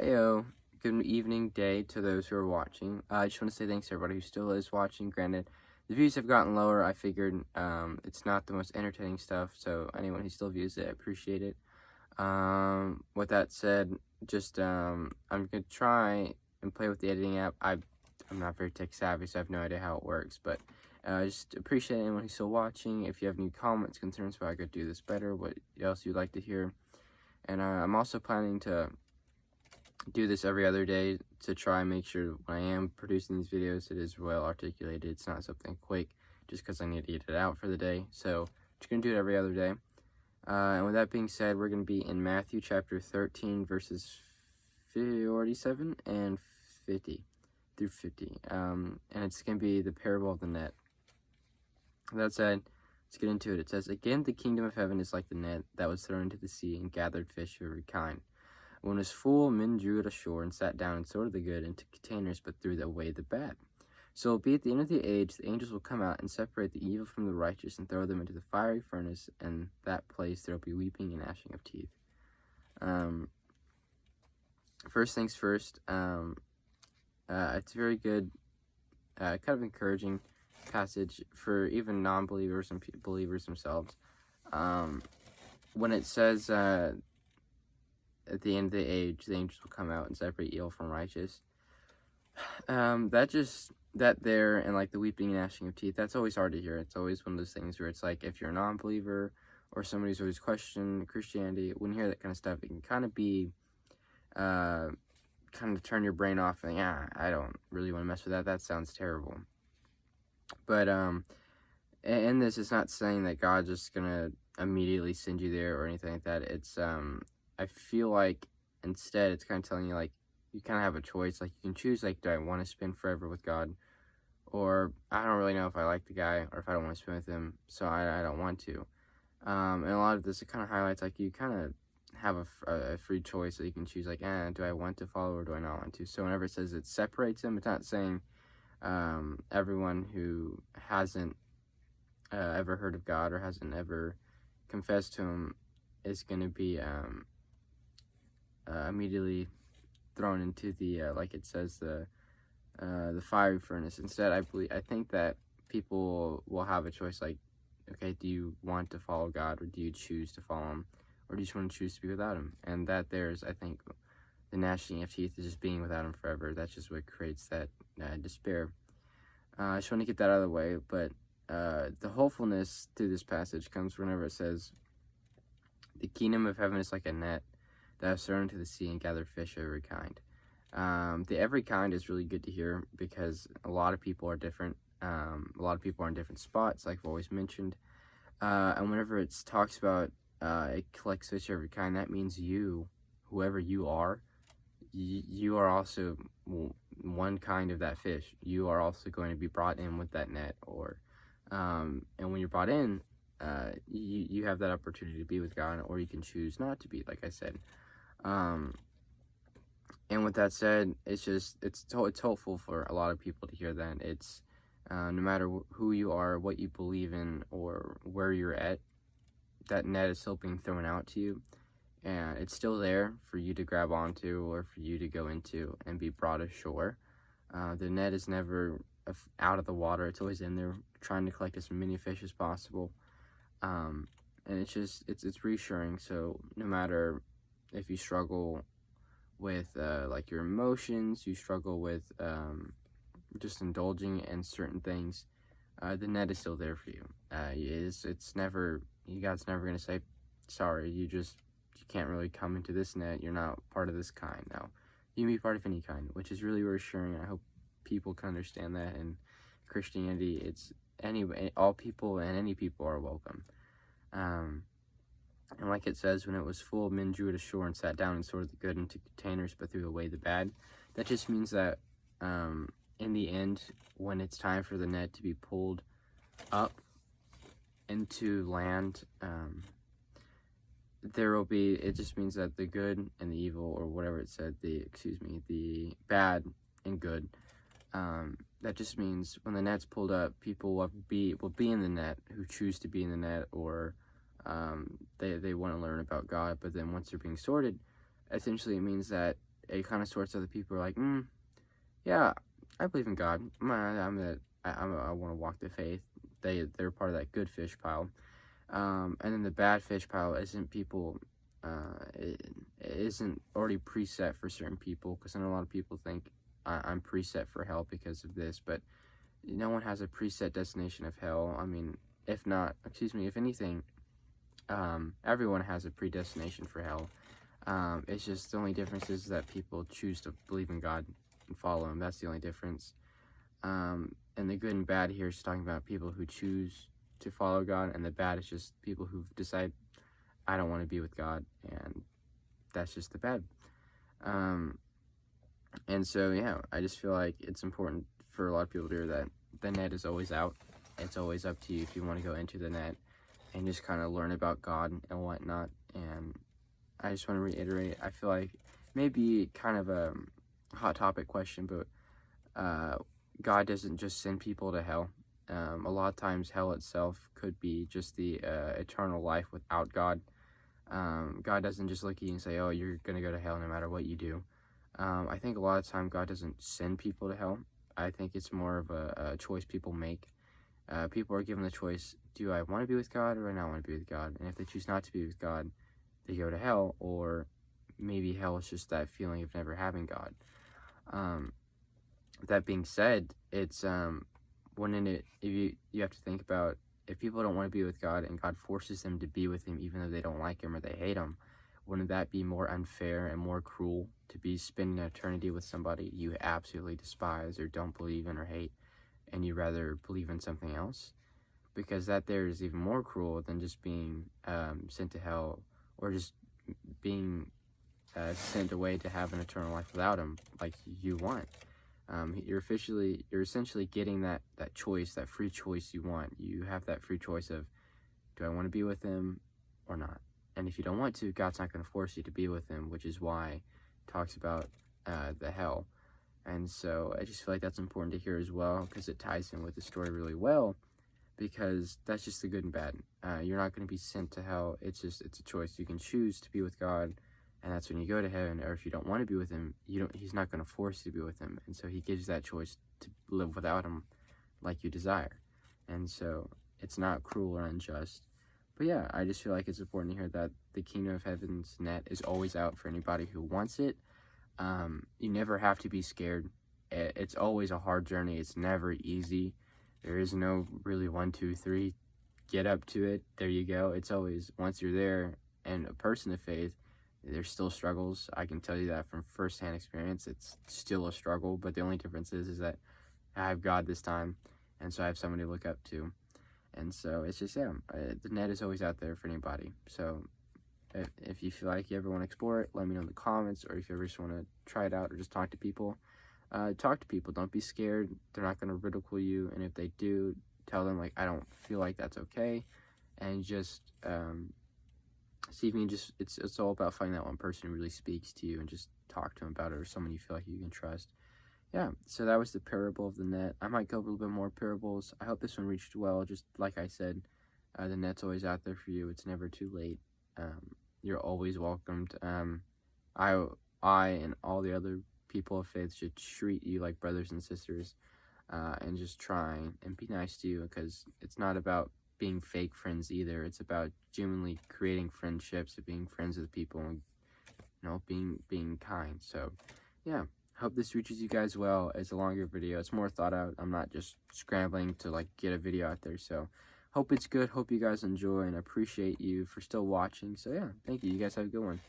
Heyo, good evening, day to those who are watching. I just want to say thanks to everybody who still is watching. Granted, the views have gotten lower. I figured it's not the most entertaining stuff, so anyone who still views it, I appreciate it. With that said, just I'm gonna try and play with the editing app. I'm not very tech savvy, so I have no idea how it works, but just appreciate anyone who's still watching. If you have any comments, concerns about how I could do this better, what else you'd like to hear, and I'm also planning to do this every other day to try and make sure when I am producing these videos, it is well articulated. It's not something quick just because I need to get it out for the day. So just gonna do it every other day. And with that being said, we're gonna be in Matthew chapter 13 verses 47 and 50 through 50. And it's gonna be the parable of the net. With that said, let's get into it. It says, "Again, the kingdom of heaven is like the net that was thrown into the sea and gathered fish of every kind. When it was full, men drew it ashore and sat down and sorted the good into containers, but threw away the bad. So it will be at the end of the age, the angels will come out and separate the evil from the righteous and throw them into the fiery furnace, and that place there will be weeping and gnashing of teeth." First things first, it's very good, kind of encouraging passage for even non-believers and believers themselves. When it says, at the end of the age, the angels will come out and separate evil from righteous. That there and like the weeping and gnashing of teeth, that's always hard to hear. It's always one of those things where it's like if you're a non-believer or somebody who's always questioning Christianity, when you hear that kind of stuff, it can kind of be, kind of turn your brain off and I don't really want to mess with that. That sounds terrible. But in this, it's not saying that God's just gonna immediately send you there or anything like that. It's I feel like instead it's kind of telling you, like, you kind of have a choice. Like, you can choose, like, do I want to spend forever with God? Or I don't really know if I like the guy or if I don't want to spend with him, so I don't want to. And a lot of this, it kind of highlights, like, you kind of have a free choice that you can choose, like, do I want to follow or do I not want to? So whenever it says it separates them, it's not saying everyone who hasn't ever heard of God or hasn't ever confessed to him is going to be immediately thrown into the like it says, the fiery furnace. Instead, I think that people will have a choice, like, okay, do you want to follow God, or do you choose to follow him, or do you just want to choose to be without him? And that there's, I think, the gnashing of teeth is just being without him forever. That's just what creates that despair. I just want to get that out of the way, but the hopefulness through this passage comes whenever it says, "The kingdom of heaven is like a net that is thrown into the sea and gathered fish of every kind." The every kind is really good to hear because a lot of people are different. A lot of people are in different spots, like I've always mentioned. And whenever it talks about it collects fish of every kind, that means you, whoever you are also one kind of that fish. You are also going to be brought in with that net, or and when you're brought in, you have that opportunity to be with God, or you can choose not to be, like I said. And with that said, it's hopeful for a lot of people to hear that. It's no matter who you are, what you believe in, or where you're at, that net is still being thrown out to you, and it's still there for you to grab onto or for you to go into and be brought ashore. The net is never out of the water. It's always in there trying to collect as many fish as possible. And it's reassuring. So no matter if you struggle with like your emotions, you struggle with just indulging in certain things, the net is still there for you. It's never, God's never going to say, sorry, you can't really come into this net, you're not part of this kind. No, you can be part of any kind, which is really reassuring. I hope people can understand that. In Christianity, it's all people and any people are welcome. And like it says, when it was full, men drew it ashore and sat down and sorted the good into containers, but threw away the bad. That just means that in the end, when it's time for the net to be pulled up into land, it just means that the good and the evil, or whatever it said, the bad and good, that just means when the net's pulled up, people will be in the net who choose to be in the net, or they want to learn about God. But then once they're being sorted, essentially it means that it kind of sorts out the people who are like, yeah, I believe in God. I want to walk the faith. They're part of that good fish pile. And then the bad fish pile isn't people. It isn't already preset for certain people, because I know a lot of people think I'm preset for hell because of this, but no one has a preset destination of hell. I mean, if anything, everyone has a predestination for hell. It's just the only difference is that people choose to believe in God and follow Him. That's the only difference. And the good and bad here is talking about people who choose to follow God, and the bad is just people who decide, I don't want to be with God, and that's just the bad. And so, yeah, I just feel like it's important for a lot of people to hear that the net is always out. It's always up to you if you want to go into the net and just kind of learn about God and whatnot. And I just want to reiterate, I feel like maybe kind of a hot topic question, but God doesn't just send people to hell. A lot of times hell itself could be just the eternal life without God. God doesn't just look at you and say, oh, you're going to go to hell no matter what you do. I think a lot of time God doesn't send people to hell. I think it's more of a choice people make. People are given the choice, do I want to be with God or do I not want to be with God? And if they choose not to be with God, they go to hell, or maybe hell is just that feeling of never having God. That being said, it's if you have to think about, if people don't want to be with God and God forces them to be with Him even though they don't like Him or they hate Him, wouldn't that be more unfair and more cruel to be spending an eternity with somebody you absolutely despise or don't believe in or hate, and you rather believe in something else? Because that there is even more cruel than just being sent to hell, or just being sent away to have an eternal life without Him like you want. You're essentially getting that choice, that free choice you want. You have that free choice of, do I want to be with Him or not? And if you don't want to, God's not going to force you to be with Him, which is why it talks about the hell. And so I just feel like that's important to hear as well, because it ties in with the story really well, because that's just the good and bad. You're not going to be sent to hell. It's a choice. You can choose to be with God, and that's when you go to heaven. Or if you don't want to be with Him, He's not going to force you to be with Him. And so He gives you that choice to live without Him like you desire. And so it's not cruel or unjust. But yeah, I just feel like it's important to hear that the kingdom of heaven's net is always out for anybody who wants it. You never have to be scared. It's always a hard journey. It's never easy. There is no really 1, 2, 3, get up to it, there you go. It's always, once you're there and a person of faith, there's still struggles. I can tell you that from firsthand experience. It's still a struggle, but the only difference is that I have God this time, and so I have someone to look up to. And so it's just, the net is always out there for anybody. So if you feel like you ever want to explore it, let me know in the comments, or if you ever just want to try it out or just talk to people, don't be scared. They're not going to ridicule you, and if they do, tell them, like, I don't feel like that's okay, and just see if you can just, it's all about finding that one person who really speaks to you and just talk to them about it, or someone you feel like you can trust. Yeah, so that was the parable of the net. I might go a little bit more parables. I hope this one reached well. Just like I said, the net's always out there for you. It's never too late. You're always welcomed. I and all the other people of faith should treat you like brothers and sisters, and just try and be nice to you, because it's not about being fake friends either. It's about genuinely creating friendships and being friends with people, and being kind. So yeah, hope this reaches you guys well. It's a longer video. It's more thought out. I'm not just scrambling to get a video out there. So hope it's good. Hope you guys enjoy, and appreciate you for still watching. So yeah, thank you. You guys have a good one.